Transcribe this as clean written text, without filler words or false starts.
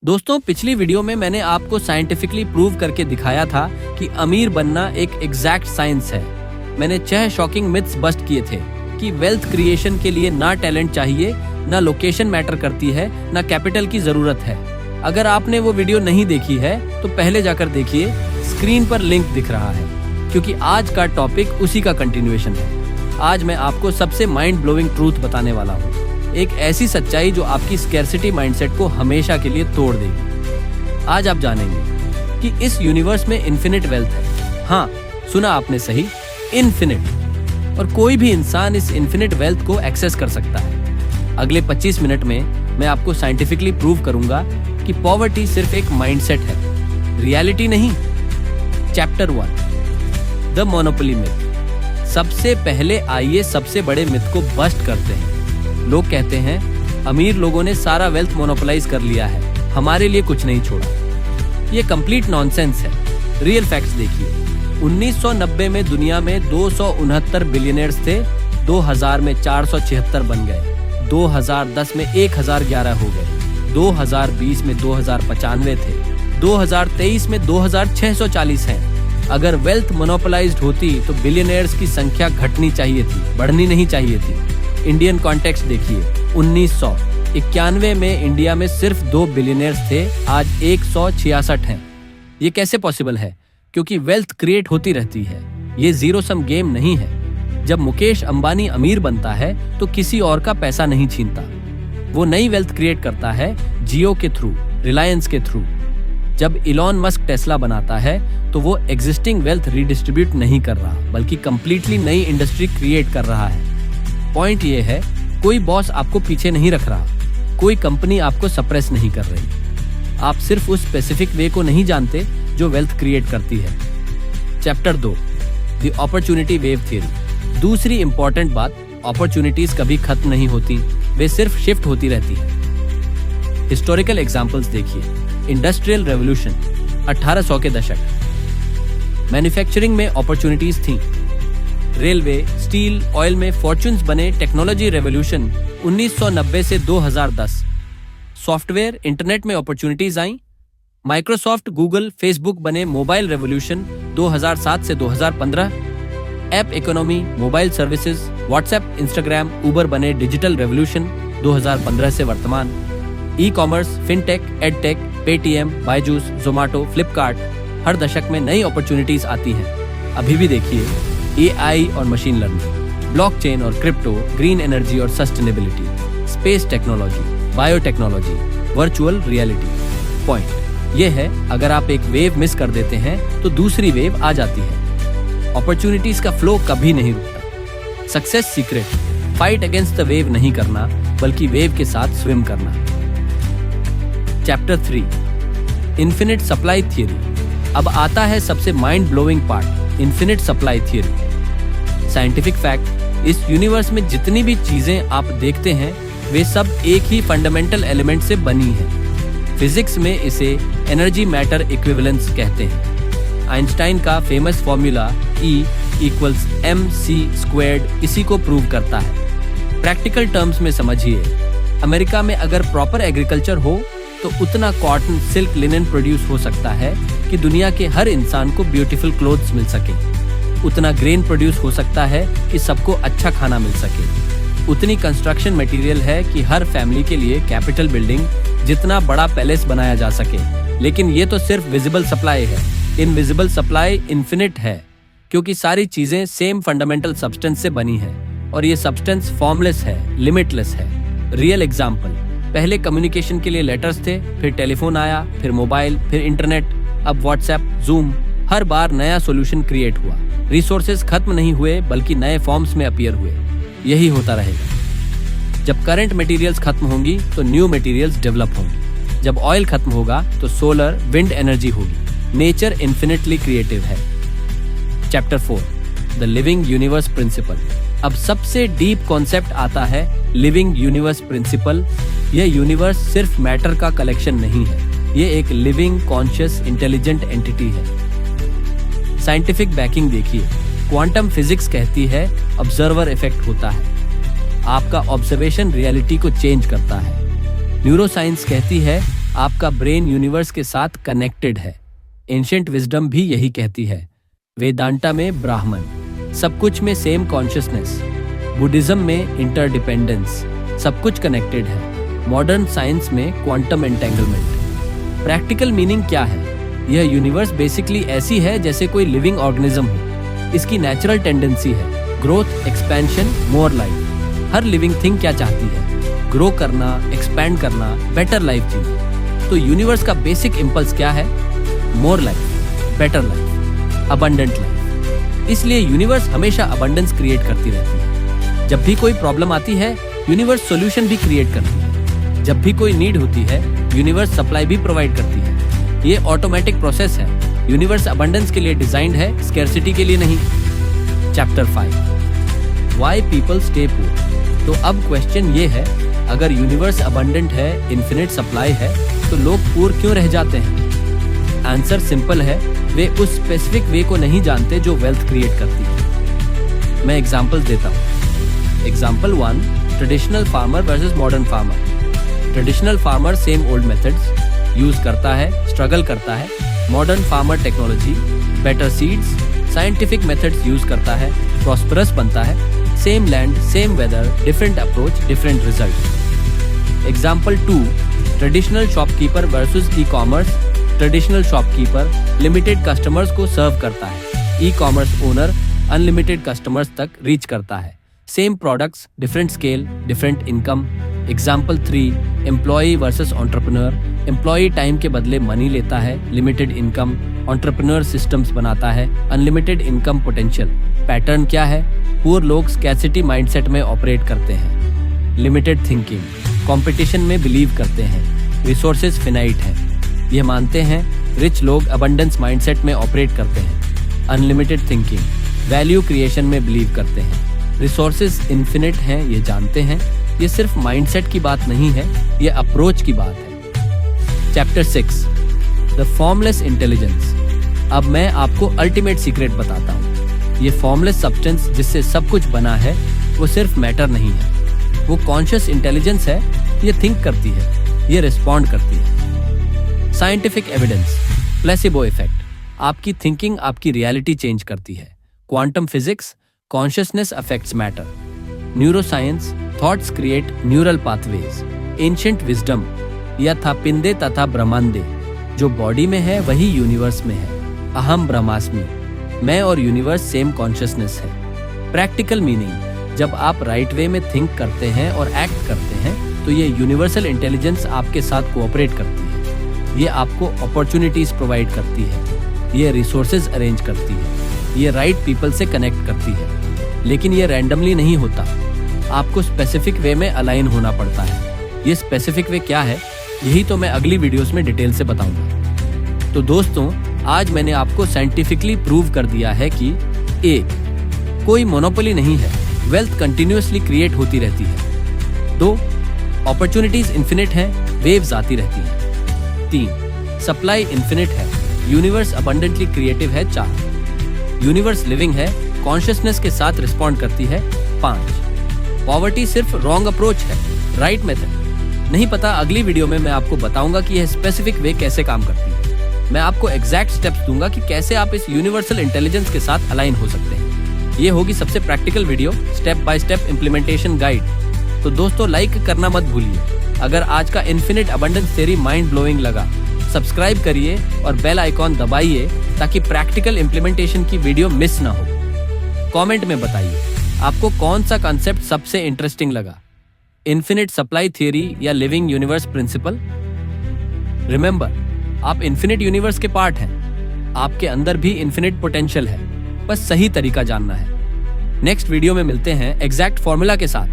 दोस्तों, पिछली वीडियो में मैंने आपको साइंटिफिकली प्रूव करके दिखाया था कि अमीर बनना एक एग्जैक्ट साइंस है। मैंने 6 शॉकिंग मिथ्स बस्ट किए थे कि वेल्थ क्रिएशन के लिए ना टैलेंट चाहिए, ना लोकेशन मैटर करती है, ना कैपिटल की जरूरत है। अगर आपने वो वीडियो नहीं देखी है तो पहले जाकर देखिए, स्क्रीन पर लिंक दिख रहा है, क्योंकि आज का टॉपिक उसी का कंटिन्यूएशन है। आज मैं आपको सबसे माइंड ब्लोइंग ट्रूथ बताने वाला हूँ, एक ऐसी सच्चाई जो आपकी स्कैर्सिटी माइंडसेट को हमेशा के लिए तोड़ देगी। आज आप जानेंगे कि इस यूनिवर्स में इन्फिनिट वेल्थ है। हाँ, सुना आपने सही, इन्फिनिट। और कोई भी इंसान इस इन्फिनिट वेल्थ को एक्सेस कर सकता है। अगले 25 मिनट में मैं आपको साइंटिफिकली प्रूव करूंगा कि पॉवर्टी सिर्फ एक माइंडसेट है, रियलिटी नहीं। Chapter 1, the monopoly myth. सबसे पहले आइए सबसे बड़े मिथ को बस्ट करते हैं। लोग कहते हैं अमीर लोगों ने सारा वेल्थ मोनोपोलाइज कर लिया है, हमारे लिए कुछ नहीं छोड़ा। ये कंप्लीट नॉनसेंस है। रियल फैक्ट्स देखिए, 1990 में दुनिया में 269 बिलियनर्स थे, 2000 में 476 बन गए, 2010 में 1011 हो गए, 2020 में 2095 थे, 2023 में 2640 हैं। अगर वेल्थ मोनोपोलाइज्ड होती तो बिलियनर्स की संख्या घटनी चाहिए थी, बढ़नी नहीं चाहिए थी। इंडियन कॉन्टेक्स्ट देखिए, 1991 में इंडिया में सिर्फ 2 बिलियनर्स थे, आज 166 हैं। ये कैसे पॉसिबल है? क्योंकि वेल्थ क्रिएट होती रहती है, ये जीरो सम गेम नहीं है। जब मुकेश अंबानी अमीर बनता है तो किसी और का पैसा नहीं छीनता, वो नई वेल्थ क्रिएट करता है जियो के थ्रू, रिलायंस के थ्रू। जब इलॉन मस्क टेस्ला बनाता है तो वो एग्जिस्टिंग वेल्थ रीडिस्ट्रीब्यूट नहीं कर रहा, बल्कि कंप्लीटली नई इंडस्ट्री क्रिएट कर रहा है। पॉइंट ये है, कोई बॉस आपको पीछे नहीं रख रहा, कोई कंपनी आपको सप्रेस नहीं कर रही। आप सिर्फ उस स्पेसिफिक वे को नहीं जानते जो वेल्थ क्रिएट करती है। Chapter 2, the opportunity wave theory. दूसरी इंपॉर्टेंट बात, अपॉर्चुनिटीज कभी खत्म नहीं होती, वे सिर्फ शिफ्ट होती रहती है। हिस्टोरिकल एग्जांपल्स देखिए, इंडस्ट्रियल रेवोल्यूशन 1800 के दशक, मैन्युफैक्चरिंग में अपॉर्चुनिटीज थी। रेलवे, स्टील, ऑयल में फॉर्च्यून्स बने। टेक्नोलॉजी रेवोल्यूशन 1990 से 2010, सॉफ्टवेयर, इंटरनेट में अपॉर्चुनिटीज आई। माइक्रोसॉफ्ट, गूगल, फेसबुक बने। मोबाइल रेवोल्यूशन 2007 से 2015, app economy, mobile services, WhatsApp, Instagram, Uber बने। डिजिटल रेवोल्यूशन 2015 से वर्तमान। E commerce, fintech, edtech, Paytm, Byju's, Zomato, Flipkart, हर दशक में नई अपॉर्चुनिटीज आती हैं। अभी भी देखिए, एआई और मशीन लर्निंग, ब्लॉकचेन और क्रिप्टो, ग्रीन एनर्जी और sustainability, space technology, biotechnology, virtual reality. Point ये है, अगर आप एक वेव मिस कर देते हैं तो दूसरी वेव आ जाती है। अपॉर्चुनिटीज का फ्लो कभी नहीं रुकता। Success secret, fight against the wave नहीं करना, बल्कि वेव के साथ स्विम करना। Chapter 3, infinite supply theory. अब आता है सबसे mind blowing part, infinite supply theory. Scientific fact, इस यूनिवर्स में जितनी भी चीजें आप देखते हैं वे सब एक ही फंडामेंटल एलिमेंट से बनी हैं। फिजिक्स में इसे एनर्जी मैटर इक्विवेलेंस कहते हैं। आइंस्टाइन का फेमस फॉर्मूला E=mc² इसी को प्रूव करता है। प्रैक्टिकल टर्म्स में समझिए, अमेरिका में अगर प्रॉपर एग्रीकल्चर हो तो उतना कॉटन, सिल्क, लिनन प्रोड्यूस हो सकता है कि दुनिया के हर इंसान को ब्यूटीफुल क्लोथ्स मिल सके। उतना ग्रेन प्रोड्यूस हो सकता है कि सबको अच्छा खाना मिल सके। उतनी कंस्ट्रक्शन मटेरियल है कि हर फैमिली के लिए कैपिटल बिल्डिंग, जितना बड़ा पैलेस बनाया जा सके। लेकिन ये तो सिर्फ विजिबल सप्लाई है। इनविजिबल सप्लाई इन्फिनिट है, क्योंकि सारी चीजें सेम फंडामेंटल सब्सटेंस से बनी है और ये सब्सटेंस फॉर्मलेस है, लिमिटलेस है। रियल एग्जाम्पल, पहले कम्युनिकेशन के लिए लेटर्स थे, फिर टेलीफोन आया, फिर मोबाइल, फिर इंटरनेट, अब व्हाट्सएप, जूम। हर बार नया सॉल्यूशन क्रिएट हुआ। रिसोर्सेज खत्म नहीं हुए, बल्कि नए फॉर्म्स में अपीयर हुए। यही होता रहेगा। जब करंट मटेरियल्स खत्म होंगी तो न्यू मटेरियल्स डेवलप होंगी। जब ऑयल खत्म होगा तो सोलर, विंड एनर्जी होगी। नेचर इन्फिनिटली क्रिएटिव है। Chapter 4, the living universe principle. अब सबसे डीप कॉन्सेप्ट आता है, लिविंग यूनिवर्स प्रिंसिपल। यह यूनिवर्स सिर्फ मैटर का कलेक्शन नहीं है, ये एक लिविंग, कॉन्शियस, इंटेलिजेंट एंटिटी है। साइंटिफिक बैकिंग देखिए, क्वांटम फिजिक्स कहती है ऑब्जर्वर इफेक्ट होता है, आपका ऑब्जर्वेशन रियलिटी को चेंज करता है। न्यूरोसाइंस कहती है आपका ब्रेन यूनिवर्स के साथ कनेक्टेड है। एंशिएंट विजडम भी यही कहती है। वेदांता में ब्राह्मण, सब कुछ में सेम कॉन्शियसनेस। बुद्धिज्म में इंटरडिपेंडेंस, सब कुछ कनेक्टेड है। मॉडर्न साइंस में क्वांटम एंटेंगलमेंट। प्रैक्टिकल मीनिंग क्या है? यह यूनिवर्स बेसिकली ऐसी है जैसे कोई लिविंग ऑर्गेनिज्म हो। इसकी नेचुरल टेंडेंसी है ग्रोथ, एक्सपेंशन, मोर लाइफ। हर लिविंग थिंग क्या चाहती है? ग्रो करना, एक्सपैंड करना, बेटर लाइफ जीना। तो यूनिवर्स का बेसिक इंपल्स क्या है? More life, better life, abundant life. इसलिए यूनिवर्स हमेशा अबंडेंस क्रिएट करती रहती है। जब भी कोई प्रॉब्लम आती है, यूनिवर्स सॉल्यूशन भी क्रिएट करती है। जब भी कोई नीड होती है, यूनिवर्स सप्लाई भी प्रोवाइड करती है। ये ऑटोमेटिक प्रोसेस है। यूनिवर्स अबंडेंस के लिए डिजाइंड है, स्कैर्सिटी के लिए नहीं। Chapter 5, why people stay poor. तो अब क्वेश्चन ये है, अगर यूनिवर्स अबंडेंट है, इन्फिनिट सप्लाई है, तो लोग पुअर क्यों रह जाते हैं? आंसर सिंपल है, वे उस स्पेसिफिक वे को नहीं जानते जो वेल्थ क्रिएट करती है। मैं एग्जांपल देता हूँ। Example 1, traditional farmer versus modern farmer. Traditional farmer same old methods use करता है, स्ट्रगल करता है। Modern farmer technology, better seeds, scientific methods use करता है, प्रॉस्परस बनता है। Same land, same weather, different approach, different result. Example 2, traditional shopkeeper versus e commerce. Traditional shopkeeper limited customers को serve करता है। E commerce owner unlimited customers तक reach करता है। Same products, different scale, different income. Example 3, employee versus entrepreneur. Employee time के बदले money लेता है, लिमिटेड इनकम। एंटरप्रेन्योर सिस्टम्स बनाता है, अनलिमिटेड इनकम पोटेंशियल। पैटर्न क्या है? पुअर लोग स्कैर्सिटी माइंडसेट में ऑपरेट करते हैं, लिमिटेड थिंकिंग, कंपटीशन में बिलीव करते हैं, रिसोर्सेज फिनाइट हैं। ये मानते हैं। रिच लोग अबंडेंस माइंडसेट में ऑपरेट करते हैं, अनलिमिटेड थिंकिंग, वैल्यू क्रिएशन में बिलीव करते हैं। रिसोर्सेज इन्फिनिट हैं, ये जानते हैं। ये सिर्फ माइंडसेट की बात नहीं है, ये अप्रोच की बात है। Chapter 6, the formless intelligence. अब मैं आपको अल्टीमेट सीक्रेट बताता हूँ। ये फॉर्मलेस सब्सटेंस जिससे सब कुछ बना है, वो सिर्फ मैटर नहीं है, वो कॉन्शियस इंटेलिजेंस है। ये थिंक करती है, ये रिस्पॉन्ड करती है। Scientific evidence, placebo effect. आपकी थिंकिंग आपकी रियलिटी चेंज करती है। Quantum physics, consciousness affects matter. Neuroscience, thoughts create neural pathways. Ancient wisdom, यथा पिंदे तथा ब्रह्मांडे। जो बॉडी में है वही यूनिवर्स में है। अहम ब्रह्मास्मि, मैं और यूनिवर्स सेम कॉन्शियसनेस है। प्रैक्टिकल मीनिंग, जब आप राइट वे में थिंक करते हैं और एक्ट करते हैं, तो ये यूनिवर्सल इंटेलिजेंस आपके साथ कोऑपरेट करती है। ये आपको अपॉर्चुनिटीज प्रोवाइड करती है, ये रिसोर्सेज अरेंज करती है, ये राइट पीपल से कनेक्ट करती है। लेकिन ये रैंडमली नहीं होता, आपको स्पेसिफिक वे में अलाइन होना पड़ता है। ये स्पेसिफिक वे क्या है, यही तो मैं अगली वीडियोस में डिटेल से बताऊंगा। तो दोस्तों, आज मैंने आपको साइंटिफिकली प्रूव कर दिया है कि 1, कोई मोनोपोली नहीं है, वेल्थ कंटिन्यूअसली क्रिएट होती रहती है। 2, अपॉर्चुनिटीज इन्फिनिट हैं, वेव्स आती रहती हैं। 3, सप्लाई इन्फिनिट है, यूनिवर्स अबंडेंटली क्रिएटिव है। 4, यूनिवर्स लिविंग है, कॉन्शियसनेस के साथ रिस्पॉन्ड करती है। 5, पॉवर्टी सिर्फ रॉन्ग अप्रोच है, राइट मेथड नहीं पता। अगली वीडियो में मैं आपको बताऊंगा कि यह स्पेसिफिक वे कैसे काम करती है। मैं आपको एग्जैक्ट स्टेप्स दूंगा कि कैसे आप इस यूनिवर्सल इंटेलिजेंस के साथ अलाइन हो सकते हैं। ये होगी सबसे practical video, step by step implementation guide. तो दोस्तों, लाइक करना मत भूलिए। अगर आज का infinite abundance theory mind blowing लगा, सब्सक्राइब करिए और बेल आइकॉन दबाइए ताकि प्रैक्टिकल इम्प्लीमेंटेशन की वीडियो मिस ना हो। कमेंट में बताइए आपको कौन सा कॉन्सेप्ट सबसे इंटरेस्टिंग लगा, इन्फिनिट सप्लाई थ्योरी या लिविंग यूनिवर्स प्रिंसिपल। रिमेंबर, आप इन्फिनिट यूनिवर्स के पार्ट हैं। आपके अंदर भी इन्फिनिट पोटेंशियल है, बस सही तरीका जानना है। नेक्स्ट वीडियो में मिलते हैं एग्जैक्ट फॉर्मूला के साथ।